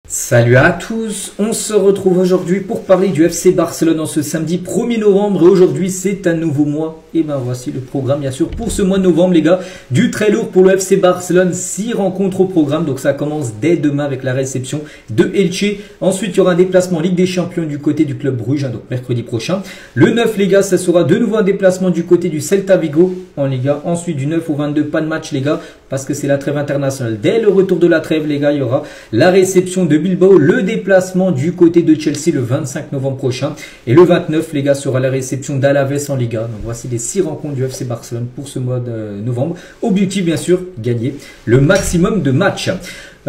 Salut à tous, on se retrouve aujourd'hui pour parler du FC Barcelone en ce samedi 1er novembre et aujourd'hui c'est un nouveau mois et ben voici le programme bien sûr pour ce mois de novembre les gars, du très lourd pour le FC Barcelone, 6 rencontres au programme donc ça commence dès demain avec la réception de Elche, ensuite il y aura un déplacement en Ligue des Champions du côté du club Bruges donc mercredi prochain, le 9 les gars ça sera de nouveau un déplacement du côté du Celta Vigo en Liga, ensuite du 9 au 22 pas de match les gars parce que c'est la trêve internationale, dès le retour de la trêve les gars il y aura la réception de Bilbao, le déplacement du côté de Chelsea le 25 novembre prochain et le 29 les gars sera la réception d'Alaves en Liga. Donc voici les 6 rencontres du FC Barcelone pour ce mois de novembre. Objectif bien sûr, gagner le maximum de matchs.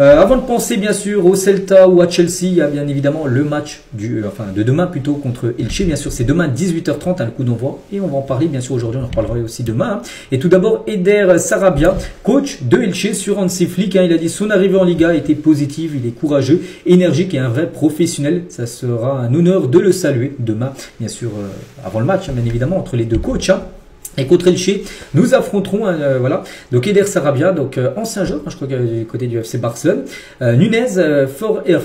Avant de penser bien sûr au Celta ou à Chelsea, il y a bien évidemment le match de demain plutôt contre Elche. Bien sûr, c'est demain 18h30 le coup d'envoi et on va en parler bien sûr aujourd'hui. On en reparlera aussi demain. Et tout d'abord, Eder Sarabia, coach de Elche sur Hansi Flick. Il a dit son arrivée en Liga était positive, il est courageux, énergique et un vrai professionnel. Ça sera un honneur de le saluer demain, bien sûr avant le match, bien évidemment entre les deux coachs. Et contre Elche, nous affronterons voilà donc Eder Sarabia, donc ancien joueur, je crois du côté du FC Barcelone, Nunez,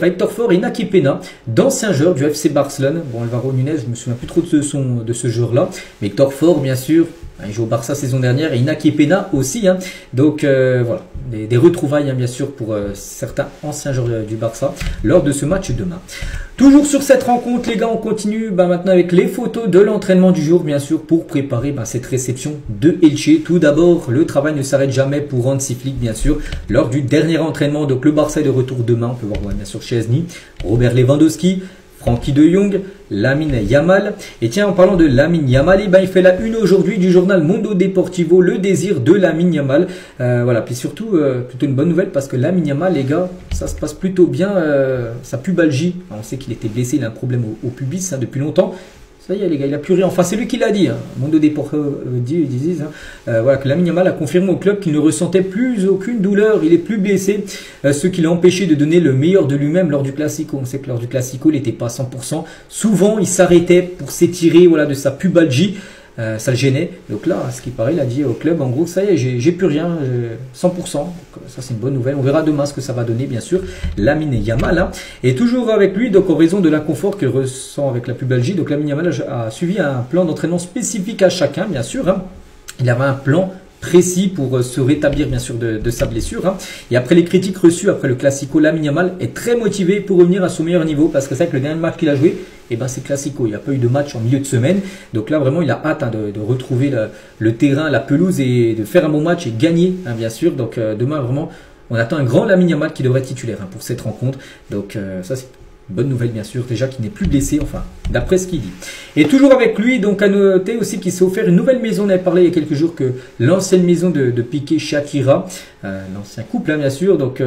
Hector Ford et Naki Pena, d'anciens joueurs du FC Barcelone. Bon, Alvaro Nunez, je me souviens plus trop de ce joueur-là, mais Hector Ford, bien sûr, il joue au Barça saison dernière et Naki Pena aussi. Donc voilà, des retrouvailles bien sûr pour certains anciens joueurs du Barça lors de ce match demain. Toujours sur cette rencontre les gars, on continue maintenant avec les photos de l'entraînement du jour bien sûr pour préparer cette réception de Elche. Tout d'abord, le travail ne s'arrête jamais pour Hansi Flick bien sûr lors du dernier entraînement. Donc le Barça est de retour demain, on peut voir bien sûr Szczęsny, Robert Lewandowski, Frenkie de Jong, Lamine Yamal. Et tiens, en parlant de Lamine Yamal, il fait la une aujourd'hui du journal Mundo Deportivo, le désir de Lamine Yamal. Voilà, puis surtout, plutôt une bonne nouvelle parce que Lamine Yamal, les gars, ça se passe plutôt bien. Sa pubalgie, on sait qu'il était blessé, il a un problème au pubis depuis longtemps. Ça y est les gars, il a plus rien. Enfin, c'est lui qui l'a dit. Mundo Deportivo dit voilà, que Lamine Yamal a confirmé au club qu'il ne ressentait plus aucune douleur. Il est plus blessé, ce qui l'a empêché de donner le meilleur de lui-même lors du Classico. On sait que lors du Classico, il n'était pas à 100%. Souvent, il s'arrêtait pour s'étirer voilà, de sa pubalgie. Ça le gênait. Donc là, ce qui paraît, il a dit au club, en gros, ça y est, j'ai plus rien, 100%. Donc, ça, c'est une bonne nouvelle. On verra demain ce que ça va donner, bien sûr. Lamine Yamal. Et toujours avec lui, donc en raison de l'inconfort qu'il ressent avec la pubalgie, donc Lamine Yamal a suivi un plan d'entraînement spécifique à chacun, bien sûr. Il avait un plan précis pour se rétablir bien sûr de sa blessure. Et après les critiques reçues après le Classico, Lamine Yamal est très motivé pour revenir à son meilleur niveau parce que c'est vrai que le dernier match qu'il a joué, c'est Classico. Il n'y a pas eu de match en milieu de semaine. Donc là vraiment il a hâte de retrouver le terrain, la pelouse et de faire un bon match et gagner bien sûr. Donc demain vraiment on attend un grand Lamine Yamal qui devrait être titulaire pour cette rencontre. Donc ça c'est bonne nouvelle bien sûr, déjà qu'il n'est plus blessé, enfin d'après ce qu'il dit. Et toujours avec lui, donc à noter aussi qu'il s'est offert une nouvelle maison. On avait parlé il y a quelques jours que l'ancienne maison de Piqué Shakira, l'ancien couple bien sûr, donc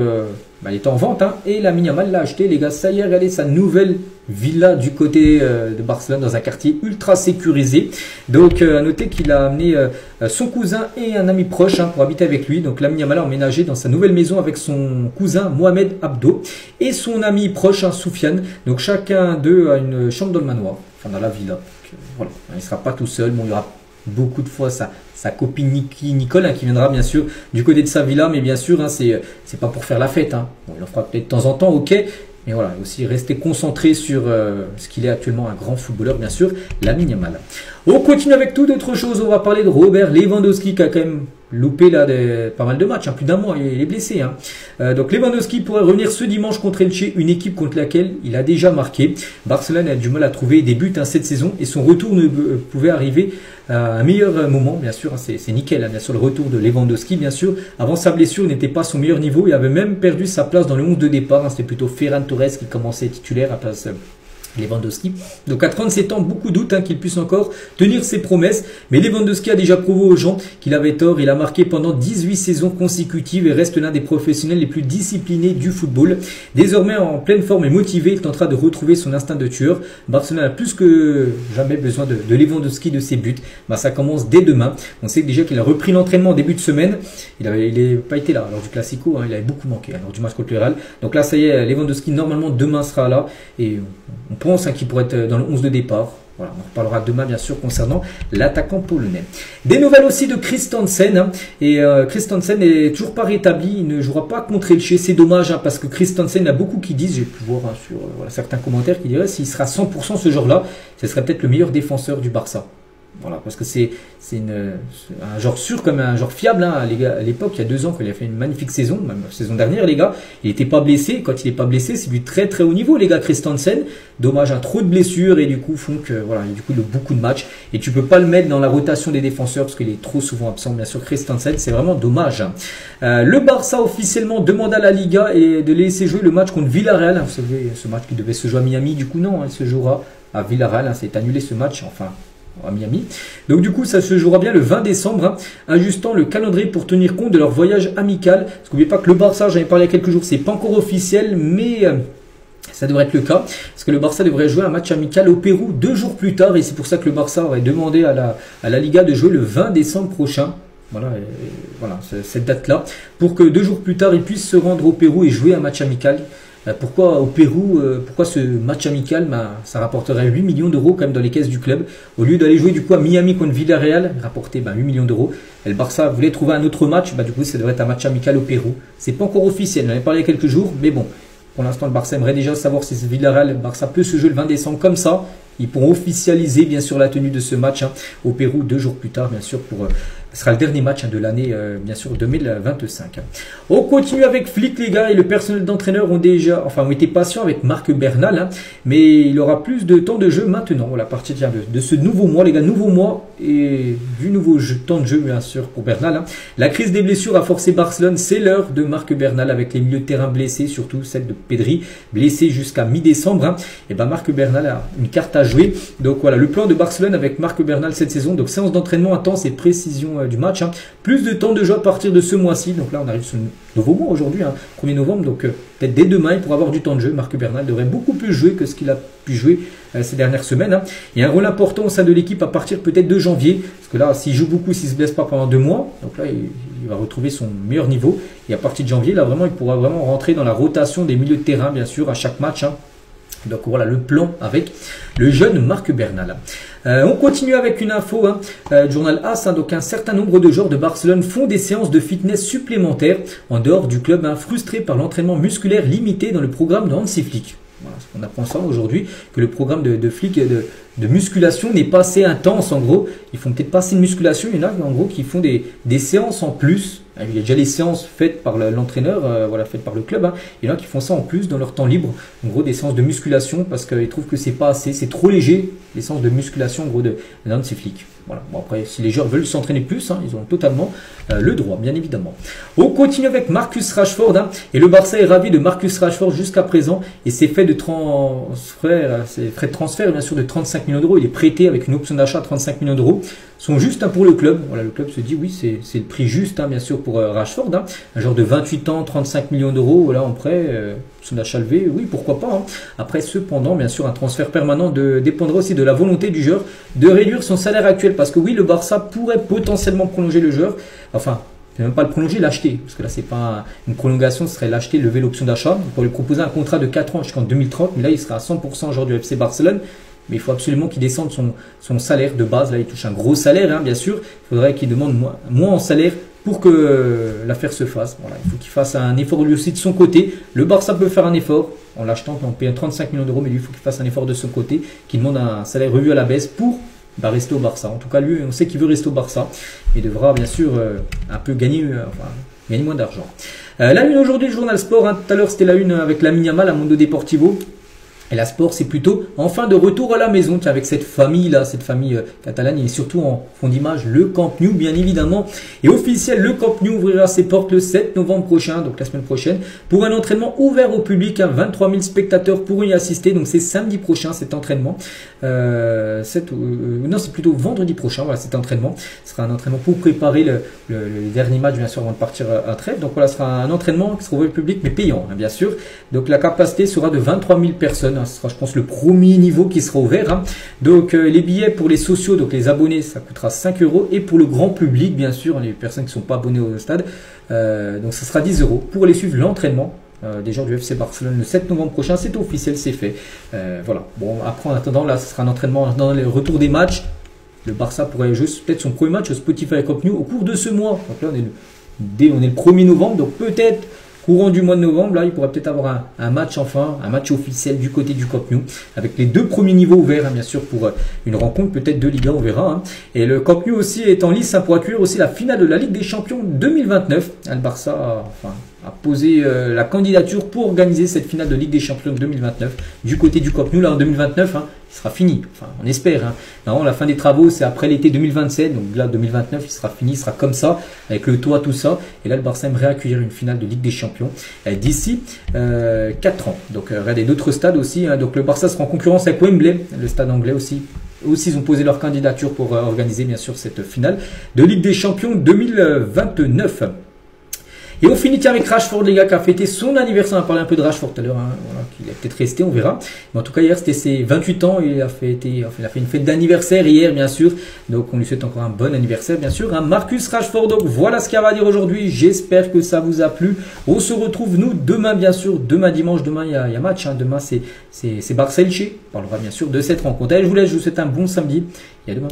il est en vente et Lamine Yamal l'a acheté les gars. Ça y est, regardez sa nouvelle villa du côté de Barcelone dans un quartier ultra sécurisé. Donc à noter qu'il a amené son cousin et un ami proche pour habiter avec lui. Donc Lamine Yamal a emménagé dans sa nouvelle maison avec son cousin Mohamed Abdo et son ami proche Soufiane. Donc chacun d'eux a une chambre dans le manoir, enfin dans la villa. Donc, voilà, il ne sera pas tout seul. Bon, il y aura beaucoup de fois sa copine Nicole qui viendra bien sûr du côté de sa villa, mais bien sûr c'est pas pour faire la fête. Bon, il en fera peut-être de temps en temps, ok. Mais voilà, aussi rester concentré sur ce qu'il est actuellement, un grand footballeur, bien sûr, Lamine Yamal. On continue avec tout d'autres choses. On va parler de Robert Lewandowski qui a quand même loupé là pas mal de matchs, plus d'un mois, il est blessé. Donc Lewandowski pourrait revenir ce dimanche contre Elche, une équipe contre laquelle il a déjà marqué. Barcelone a du mal à trouver des buts cette saison et son retour ne pouvait arriver à un meilleur moment, bien sûr. C'est nickel, bien sûr, le retour de Lewandowski, bien sûr. Avant sa blessure, il n'était pas à son meilleur niveau. Il avait même perdu sa place dans le 11 de départ. C'était plutôt Ferran Torres qui commençait titulaire à place Lewandowski. Donc à 37 ans, beaucoup doutent qu'il puisse encore tenir ses promesses. Mais Lewandowski a déjà prouvé aux gens qu'il avait tort. Il a marqué pendant 18 saisons consécutives et reste l'un des professionnels les plus disciplinés du football. Désormais en pleine forme et motivé, il tentera de retrouver son instinct de tueur. Barcelone a plus que jamais besoin de Lewandowski, de ses buts. Ça commence dès demain. On sait déjà qu'il a repris l'entraînement en début de semaine. Il n'a pas été là lors du Classico. Il avait beaucoup manqué lors du match contre le Real. Donc là, ça y est, Lewandowski normalement demain sera là. Et on pense qu'il pourrait être dans le 11 de départ. Voilà, on en reparlera demain bien sûr concernant l'attaquant polonais. Des nouvelles aussi de Christensen. Et Christensen n'est toujours pas rétabli, il ne jouera pas contre Elche. C'est dommage parce que Christensen, il y a beaucoup qui disent, j'ai pu voir sur certains commentaires qui diraient s'il sera 100% ce jour-là, ce serait peut-être le meilleur défenseur du Barça. Voilà, parce que c'est un joueur sûr comme un joueur fiable. À l'époque, il y a 2 ans, quand il a fait une magnifique saison, même la saison dernière, les gars, il n'était pas blessé. Quand il n'est pas blessé, c'est du très très haut niveau, les gars, Christensen. Dommage, trop de blessures et du coup font que voilà, du coup il a beaucoup de matchs et tu peux pas le mettre dans la rotation des défenseurs parce qu'il est trop souvent absent. Bien sûr, Christensen, c'est vraiment dommage. Le Barça officiellement demande à la Liga et de laisser jouer le match contre Villarreal. Vous savez, ce match qui devait se jouer à Miami, du coup non, il se jouera à Villarreal. C'est annulé ce match, enfin. À Miami. Donc du coup ça se jouera bien le 20 décembre, ajustant le calendrier pour tenir compte de leur voyage amical. Parce qu'oubliez pas que le Barça, j'en ai parlé il y a quelques jours, c'est pas encore officiel, mais ça devrait être le cas. Parce que le Barça devrait jouer un match amical au Pérou 2 jours plus tard, et c'est pour ça que le Barça aurait demandé à la Liga de jouer le 20 décembre prochain. Voilà, voilà cette date-là, pour que 2 jours plus tard, ils puissent se rendre au Pérou et jouer un match amical. Pourquoi au Pérou, pourquoi ce match amical, ça rapporterait 8 millions d'euros quand même dans les caisses du club. Au lieu d'aller jouer du coup à Miami contre Villarreal, rapporter 8 millions d'euros. Et le Barça voulait trouver un autre match, du coup ça devrait être un match amical au Pérou. C'est pas encore officiel, on en avait parlé il y a quelques jours, mais bon. Pour l'instant, le Barça aimerait déjà savoir si Villarreal, le Barça peut se jouer le 20 décembre comme ça. Ils pourront officialiser bien sûr la tenue de ce match au Pérou 2 jours plus tard, bien sûr, ce sera le dernier match de l'année, bien sûr, 2025. On continue avec Flick, les gars, et le personnel d'entraîneur ont été patients avec Marc Bernal, mais il aura plus de temps de jeu maintenant. Voilà, à partir de ce nouveau mois, les gars, nouveau mois et du nouveau temps de jeu, bien sûr, pour Bernal. La crise des blessures a forcé Barcelone, c'est l'heure de Marc Bernal avec les milieux de terrain blessés, surtout celle de Pedri, blessé jusqu'à mi-décembre. Et Marc Bernal a une carte à jouer. Donc voilà, le plan de Barcelone avec Marc Bernal cette saison, donc séance d'entraînement intense et précision du match. Plus de temps de jeu à partir de ce mois-ci. Donc là, on arrive sur le nouveau mois aujourd'hui, 1er novembre. Donc peut-être dès demain, il pourra avoir du temps de jeu. Marc Bernal devrait beaucoup plus jouer que ce qu'il a pu jouer ces dernières semaines. Il y a un rôle important au sein de l'équipe à partir peut-être de janvier. Parce que là, s'il joue beaucoup, s'il ne se blesse pas pendant 2 mois, donc là, il va retrouver son meilleur niveau. Et à partir de janvier, là, vraiment, il pourra vraiment rentrer dans la rotation des milieux de terrain, bien sûr, à chaque match. Donc voilà le plan avec le jeune Marc Bernal. On continue avec une info du journal AS. Donc un certain nombre de joueurs de Barcelone font des séances de fitness supplémentaires en dehors du club, frustrés par l'entraînement musculaire limité dans le programme de Hansi Flick. Voilà, on apprend ça aujourd'hui, que le programme de Flick de musculation n'est pas assez intense. En gros, ils font peut-être pas assez de musculation. Il y en a en gros qui font des séances en plus. Il y a déjà les séances faites par l'entraîneur, faites par le club. Il y en a qui font ça en plus dans leur temps libre. En gros, des séances de musculation parce qu'ils trouvent que c'est pas assez, c'est trop léger, les séances de musculation en gros de Hansi Flick. Voilà. Bon, après, si les joueurs veulent s'entraîner plus, ils ont totalement le droit, bien évidemment. On continue avec Marcus Rashford. Et le Barça est ravi de Marcus Rashford jusqu'à présent. Et ses frais de transfert, bien sûr, de 35 millions d'euros. Il est prêté avec une option d'achat à 35 millions d'euros. Sont justes pour le club. Voilà, le club se dit oui, c'est le prix juste, bien sûr, pour Rashford. Un joueur de 28 ans, 35 millions d'euros, voilà, en prêt, son achat levé, oui, pourquoi pas. Après, cependant, bien sûr, un transfert permanent dépendra aussi de la volonté du joueur de réduire son salaire actuel. Parce que oui, le Barça pourrait potentiellement prolonger le joueur. Enfin, même pas le prolonger, l'acheter. Parce que là, c'est pas une prolongation, ce serait l'acheter, lever l'option d'achat. Pour lui proposer un contrat de 4 ans jusqu'en 2030. Mais là, il sera à 100% joueur du FC Barcelone. Mais il faut absolument qu'il descende son salaire de base. Là, il touche un gros salaire, bien sûr. Il faudrait qu'il demande moins en salaire pour que l'affaire se fasse. Voilà, il faut qu'il fasse un effort lui aussi de son côté. Le Barça peut faire un effort en l'achetant, on paye 35 millions d'euros, mais lui, il faut qu'il fasse un effort de son côté, qu'il demande un salaire revu à la baisse pour rester au Barça. En tout cas, lui, on sait qu'il veut rester au Barça. Il devra, bien sûr, un peu gagner moins d'argent. La une aujourd'hui, le journal Sport. Tout à l'heure, c'était la une avec Lamine Yamal à Mundo Deportivo. Et la Sport, c'est plutôt enfin de retour à la maison, avec cette famille-là, cette famille catalane, et surtout en fond d'image, le Camp Nou, bien évidemment. Et officiel, le Camp Nou ouvrira ses portes le 7 novembre prochain, donc la semaine prochaine, pour un entraînement ouvert au public. 23 000 spectateurs pourront y assister, donc c'est samedi prochain cet entraînement. Non, c'est plutôt vendredi prochain, voilà, cet entraînement. Ce sera un entraînement pour préparer le dernier match, bien sûr, avant de partir à trêve. Donc voilà, ce sera un entraînement qui sera ouvert au public, mais payant, bien sûr. Donc la capacité sera de 23 000 personnes. Ce sera, je pense, le premier niveau qui sera ouvert. Donc les billets pour les sociaux, donc les abonnés, ça coûtera 5 €. Et pour le grand public, bien sûr, les personnes qui ne sont pas abonnées au stade, donc ça sera 10 € pour aller suivre l'entraînement. des joueurs du FC Barcelone le 7 novembre prochain. C'est officiel, c'est fait. Voilà. Bon, après, en attendant, là, ce sera un entraînement dans les retours des matchs. Le Barça pourrait jouer peut-être son premier match au Spotify Camp Nou au cours de ce mois. Donc là, on est le 1er novembre, donc peut-être courant du mois de novembre, là, il pourrait peut-être avoir un match enfin, un match officiel du côté du Camp Nou, avec les 2 premiers niveaux ouverts, hein, bien sûr, pour une rencontre peut-être de Liga, on verra. Hein. Et le Camp Nou aussi est en lice, hein, pour accueillir aussi la finale de la Ligue des Champions 2029. Le Barça a posé la candidature pour organiser cette finale de Ligue des Champions 2029 du côté du Camp Nou. Là, en 2029, hein, il sera fini. Enfin, on espère. Hein. Non, la fin des travaux, c'est après l'été 2027. Donc là, 2029, il sera fini. Il sera comme ça, avec le toit, tout ça. Et là, le Barça aimerait accueillir une finale de Ligue des Champions d'ici 4 ans. Donc, regardez, d'autres stades aussi. Hein. Donc, le Barça sera en concurrence avec Wembley, le stade anglais aussi. Aussi, ils ont posé leur candidature pour organiser, bien sûr, cette finale de Ligue des Champions 2029. Et on finit avec Rashford, les gars, qui a fêté son anniversaire. On a parlé un peu de Rashford tout à l'heure, hein, voilà, qu'il est peut-être resté, on verra. Mais en tout cas, hier, c'était ses 28 ans. Il a fait une fête d'anniversaire hier, bien sûr. Donc, on lui souhaite encore un bon anniversaire, bien sûr. Hein, Marcus Rashford, donc voilà ce qu'il y a à dire aujourd'hui. J'espère que ça vous a plu. On se retrouve, nous, demain, bien sûr. Demain, dimanche, demain, il y a match. Hein, demain, c'est Barça-Elche. On parlera, bien sûr, de cette rencontre. Allez, je vous laisse, je vous souhaite un bon samedi. Et à demain.